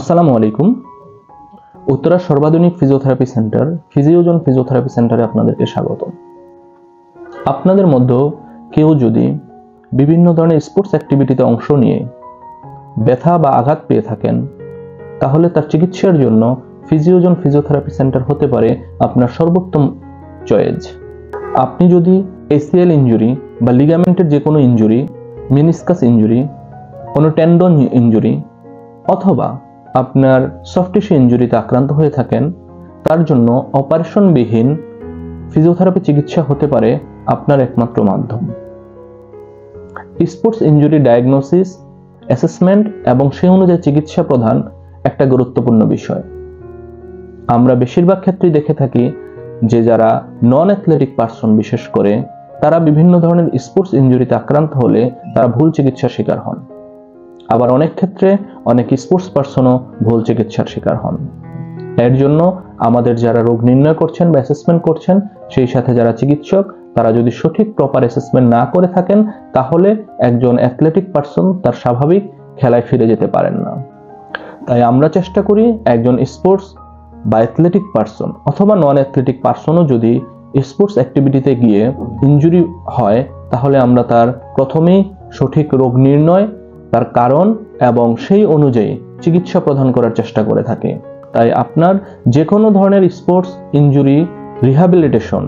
আসসালামু আলাইকুম। Uttara সর্বাধুনিক physiotherapy centre ফিজিওজন physiotherapy সেন্টারে আপনাদেরকে স্বাগত। আপনাদের মধ্যে কেউ যদি বিভিন্ন ধরনের স্পোর্টস অ্যাক্টিভিটিতে অংশ নিয়ে ব্যথা বা আঘাত পেয়ে থাকেন, তাহলে তার চিকিৎসার জন্য ফিজিওজন ফিজিওথেরাপি সেন্টার হতে পারে আপনার সর্বোত্তম চয়েস। আপনি যদি এসিএল ইনজুরি বা লিগামেন্টের যে কোনো ইনজুরি, মেনিসকাস ইনজুরি, কোনো টেন্ডন ইনজুরি অথবা আপনার সফট টিস্যু ইনজুরিতে আক্রান্ত হয়ে থাকেন, তার জন্য অপারেশনবিহীন ফিজিওথেরাপি চিকিৎসা হতে পারে আপনার একমাত্র মাধ্যম। স্পোর্টস ইনজুরি ডায়াগনোসিস, অ্যাসেসমেন্ট এবং সেই অনুযায়ী চিকিৎসা প্রদান একটা গুরুত্বপূর্ণ বিষয়। আমরা বেশিরভাগ ক্ষেত্রেই দেখে থাকি যে যারা নন অ্যাথলেটিক পার্সন, বিশেষ করে তারা বিভিন্ন ধরনের স্পোর্টস ইনজুরিতে আক্রান্ত হলে তারা ভুল চিকিৎসার শিকার হন। আবার অনেক ক্ষেত্রে অনেক স্পোর্টস পার্সনও ভুল চিকিৎসার শিকার হন। এর জন্য আমাদের যারা রোগ নির্ণয় করছেন বা অ্যাসেসমেন্ট করছেন, সেই সাথে যারা চিকিৎসক, তারা যদি সঠিক প্রপার অ্যাসেসমেন্ট না করে থাকেন, তাহলে একজন অ্যাথলেটিক পার্সন তার স্বাভাবিক খেলায় ফিরে যেতে পারেন না। তাই আমরা চেষ্টা করি একজন স্পোর্টস বা অ্যাথলেটিক পার্সন অথবা নন অ্যাথলেটিক পার্সনও যদি স্পোর্টস অ্যাক্টিভিটিতে গিয়ে ইনজুরি হয়, তাহলে আমরা তার প্রথমেই সঠিক রোগ নির্ণয়, তার কারণ এবং সেই অনুযায়ী চিকিৎসা প্রদান করার চেষ্টা করে থাকি। তাই আপনার যে কোনো ধরনের স্পোর্টস ইনজুরি রিহ্যাবিলিটেশন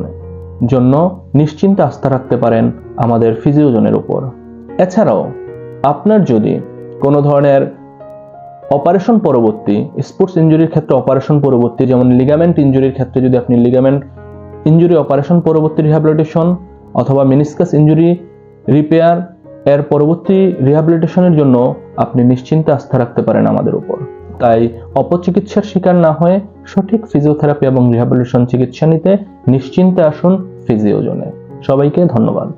জন্য নিশ্চিন্তে আস্থা রাখতে পারেন আমাদের ফিজিওজনের উপর। এছাড়াও আপনার যদি কোনো ধরনের অপারেশন পরবর্তী, স্পোর্টস ইনজুরির ক্ষেত্রে অপারেশন পরবর্তী, যেমন লিগামেন্ট ইনজুরির ক্ষেত্রে যদি আপনি লিগামেন্ট ইনজুরি অপারেশন পরবর্তী রিহ্যাবিলিটেশন অথবা মেনিসকাস ইনজুরি রিপেয়ার এর পরবর্তী রিহ্যাবিলিটেশনের জন্য আপনি নিশ্চিন্তে আস্থা রাখতে পারেন আমাদের উপর। তাই অপচিকিৎসার শিকার না হয়ে সঠিক ফিজিওথেরাপি এবং রিহ্যাবিলিটেশন চিকিৎসা নিতে নিশ্চিন্তে আসুন ফিজিওজনে। সবাইকে ধন্যবাদ।